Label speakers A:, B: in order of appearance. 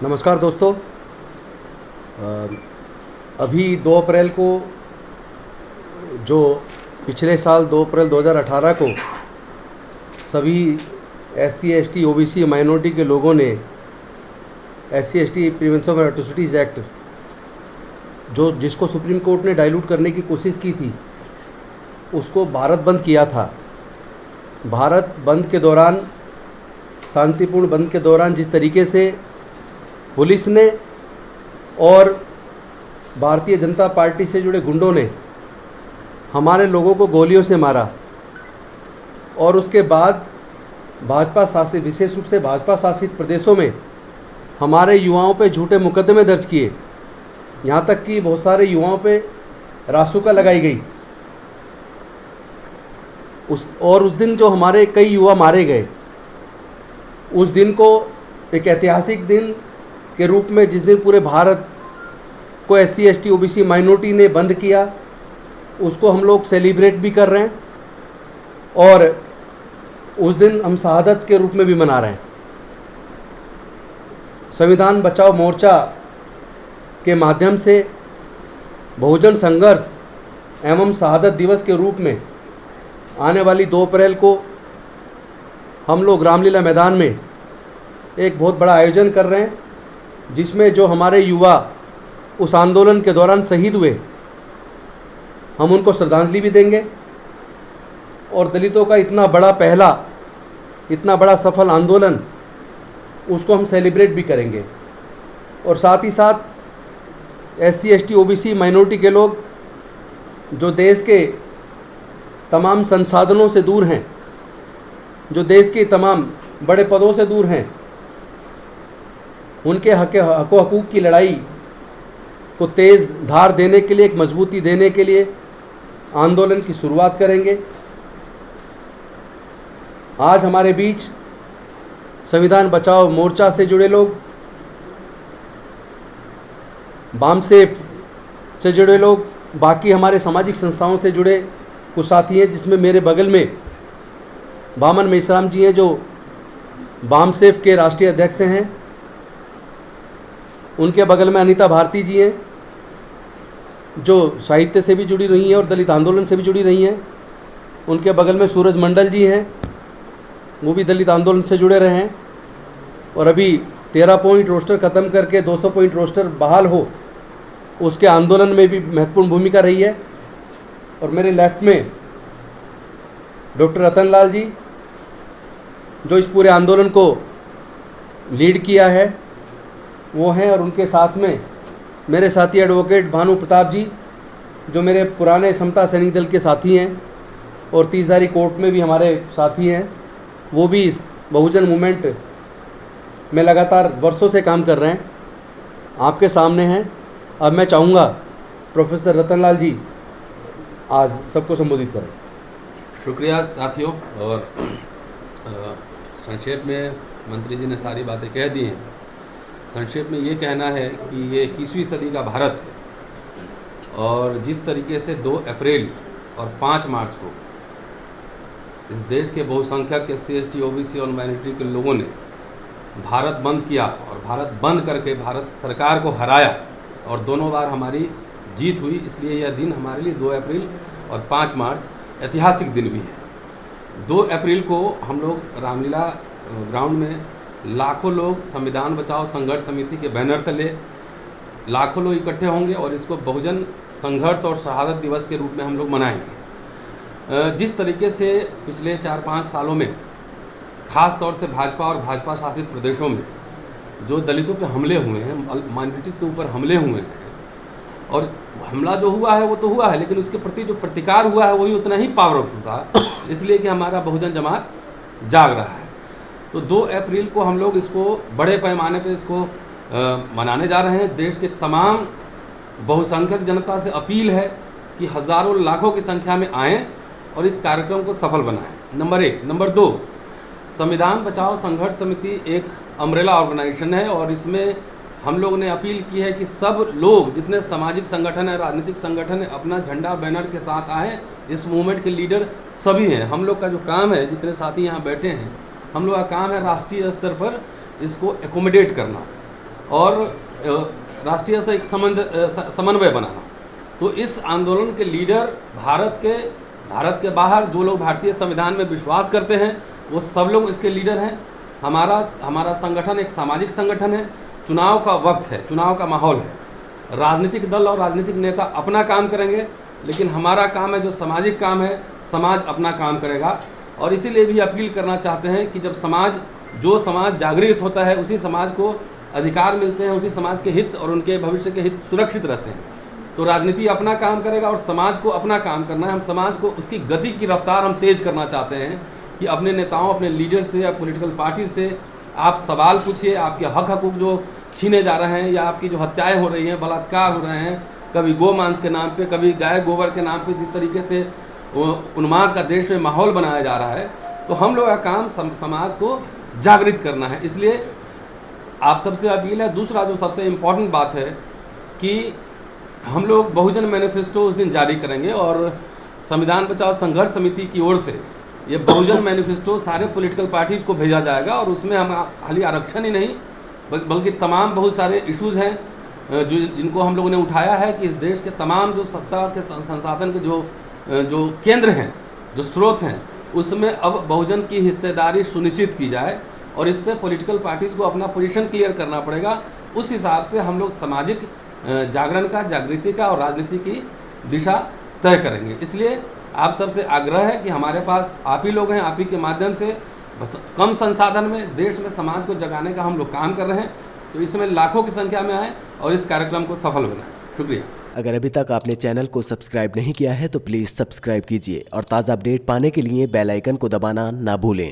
A: नमस्कार दोस्तों। अभी 2 अप्रैल को जो पिछले साल 2 अप्रैल 2018 को सभी SC ST OBC माइनॉरिटी के लोगों ने SC ST prevention of atrocities act जिसको सुप्रीम कोर्ट ने डाइल्यूट करने की कोशिश की थी, उसको भारत बंद किया था। भारत बंद के दौरान, शांतिपूर्ण बंद के दौरान जिस तरीके से पुलिस ने और भारतीय जनता पार्टी से जुड़े गुंडों ने हमारे लोगों को गोलियों से मारा और उसके बाद भाजपा शासित, विशेष रूप से भाजपा शासित प्रदेशों में हमारे युवाओं पे झूठे मुकदमे दर्ज किए, यहाँ तक कि बहुत सारे युवाओं पे रासुका लगाई गई। उस दिन जो हमारे कई युवा मारे गए, उस दिन को एक ऐतिहासिक दिन के रूप में, जिस दिन पूरे भारत को SC ST OBC माइनॉरिटी ने बंद किया, उसको हम लोग सेलिब्रेट भी कर रहे हैं और उस दिन हम शहादत के रूप में भी मना रहे हैं। संविधान बचाओ मोर्चा के माध्यम से बहुजन संघर्ष एवं शहादत दिवस के रूप में आने वाली 2 अप्रैल को हम लोग रामलीला मैदान में एक बहुत बड़ा आयोजन कर रहे हैं, जिसमें जो हमारे युवा उस आंदोलन के दौरान शहीद हुए, हम उनको श्रद्धांजलि भी देंगे और दलितों का इतना बड़ा सफल आंदोलन, उसको हम सेलिब्रेट भी करेंगे। और साथ ही साथ SC ST OBC माइनॉरिटी के लोग जो देश के तमाम संसाधनों से दूर हैं, जो देश के तमाम बड़े पदों से दूर हैं, उनके हकूक़ की लड़ाई को तेज़ धार देने के लिए, एक मजबूती देने के लिए आंदोलन की शुरुआत करेंगे। आज हमारे बीच संविधान बचाओ मोर्चा से जुड़े लोग, बामसेफ से जुड़े लोग, बाकी हमारे सामाजिक संस्थाओं से जुड़े कुछ साथी हैं, जिसमें मेरे बगल में बामन मेश्राम जी हैं, जो बामसेफ के राष्ट्रीय अध्यक्ष हैं। उनके बगल में अनीता भारती जी हैं, जो साहित्य से भी जुड़ी रही हैं और दलित आंदोलन से भी जुड़ी रही हैं। उनके बगल में सूरज मंडल जी हैं, वो भी दलित आंदोलन से जुड़े रहे हैं और अभी 13 पॉइंट रोस्टर ख़त्म करके 200 पॉइंट रोस्टर बहाल हो, उसके आंदोलन में भी महत्वपूर्ण भूमिका रही है। और मेरे लेफ्ट में डॉक्टर रतन लाल जी, जो इस पूरे आंदोलन को लीड किया है, वो हैं। और उनके साथ में मेरे साथी एडवोकेट भानु प्रताप जी, जो मेरे पुराने समता सैनिक दल के साथी हैं और 30धारी कोर्ट में भी हमारे साथी हैं। वो भी इस बहुजन मूवमेंट में लगातार वर्षों से काम कर रहे हैं, आपके सामने हैं। अब मैं चाहूँगा प्रोफेसर रतन लाल जी आज सबको संबोधित करें।
B: शुक्रिया साथियों। और संक्षेप में मंत्री जी ने सारी बातें कह दी हैं। संक्षेप में ये कहना है कि ये 21वीं सदी का भारत है और जिस तरीके से 2 अप्रैल और 5 मार्च को इस देश के बहुसंख्यक SC ST OBC और माइनॉरिटी के लोगों ने भारत बंद किया और भारत बंद करके भारत सरकार को हराया और दोनों बार हमारी जीत हुई, इसलिए यह दिन हमारे लिए 2 अप्रैल और 5 मार्च ऐतिहासिक दिन भी है। 2 अप्रैल को हम लोग रामलीला ग्राउंड में लाखों लोग संविधान बचाओ संघर्ष समिति के बैनर तले लाखों लोग इकट्ठे होंगे और इसको बहुजन संघर्ष और शहादत दिवस के रूप में हम लोग मनाएंगे। जिस तरीके से पिछले 4-5 सालों में ख़ास तौर से भाजपा और भाजपा शासित प्रदेशों में जो दलितों पे हमले हुए हैं, माइनॉरिटीज़ के ऊपर हमले हुए हैं, और हमला जो हुआ है वो तो हुआ है, लेकिन उसके प्रति जो प्रतिकार हुआ है वही उतना ही पावरफुल था, इसलिए कि हमारा बहुजन जमात जाग रहा है। तो 2 अप्रैल को हम लोग इसको बड़े पैमाने पे इसको मनाने जा रहे हैं। देश के तमाम बहुसंख्यक जनता से अपील है कि हज़ारों लाखों की संख्या में आएँ और इस कार्यक्रम को सफल बनाएं। नंबर 1। नंबर 2, संविधान बचाओ संघर्ष समिति एक अम्ब्रेला ऑर्गेनाइजेशन है और इसमें हम लोग ने अपील की है कि सब लोग, जितने सामाजिक संगठन है, राजनीतिक संगठन है, अपना झंडा बैनर के साथ आएँ। इस मूवमेंट के लीडर सभी हैं। हम लोग का जो काम है, जितने साथी यहाँ बैठे हैं, हम लोग का काम है राष्ट्रीय स्तर पर इसको एकोमोडेट करना और राष्ट्रीय स्तर एक समन्वय बनाना। तो इस आंदोलन के लीडर भारत के बाहर जो लोग भारतीय संविधान में विश्वास करते हैं वो सब लोग इसके लीडर हैं। हमारा संगठन एक सामाजिक संगठन है। चुनाव का वक्त है, चुनाव का माहौल है। राजनीतिक दल और राजनीतिक नेता अपना काम करेंगे, लेकिन हमारा काम है जो सामाजिक काम है, समाज अपना काम करेगा। और इसीलिए भी अपील करना चाहते हैं कि जब जो समाज जागृत होता है, उसी समाज को अधिकार मिलते हैं, उसी समाज के हित और उनके भविष्य के हित सुरक्षित रहते हैं। तो राजनीति अपना काम करेगा और समाज को अपना काम करना है। हम समाज को उसकी गति की रफ्तार हम तेज करना चाहते हैं कि अपने नेताओं, अपने लीडर से या पॉलिटिकल पार्टी से आप सवाल पूछिए। आपके हक हकूक जो छीने जा रहे हैं या आपकी जो हत्याएं हो रही हैं, बलात्कार हो रहे हैं, कभी गोमांस के नाम पे, कभी गाय गोबर के नाम पे, जिस तरीके से उन्माद का देश में माहौल बनाया जा रहा है, तो हम लोग का काम समाज को जागृत करना है। इसलिए आप सबसे अपील है। दूसरा जो सबसे इम्पोर्टेंट बात है कि हम लोग बहुजन मैनिफेस्टो उस दिन जारी करेंगे और संविधान बचाओ संघर्ष समिति की ओर से ये बहुजन मैनिफेस्टो सारे पॉलिटिकल पार्टीज़ को भेजा जाएगा। और उसमें हम खाली आरक्षण ही नहीं बल्कि तमाम बहुत सारे इश्यूज़ हैं जिनको हम लोगों ने उठाया है कि इस देश के तमाम जो सत्ता के संसाधन के जो केंद्र हैं, जो स्रोत हैं, उसमें अब बहुजन की हिस्सेदारी सुनिश्चित की जाए और इस पर पॉलिटिकल पार्टीज़ को अपना पोजीशन क्लियर करना पड़ेगा। उस हिसाब से हम लोग सामाजिक जागरण का, जागृति का और राजनीति की दिशा तय करेंगे। इसलिए आप सबसे आग्रह है कि हमारे पास आप ही लोग हैं, आप ही के माध्यम से बस कम संसाधन में देश में समाज को जगाने का हम लोग काम कर रहे हैं। तो इसमें लाखों की संख्या में आए और इस कार्यक्रम को सफल बनाएं। शुक्रिया।
C: अगर अभी तक आपने चैनल को सब्सक्राइब नहीं किया है तो प्लीज़ सब्सक्राइब कीजिए और ताज़ा अपडेट पाने के लिए बेल आइकन को दबाना ना भूलें।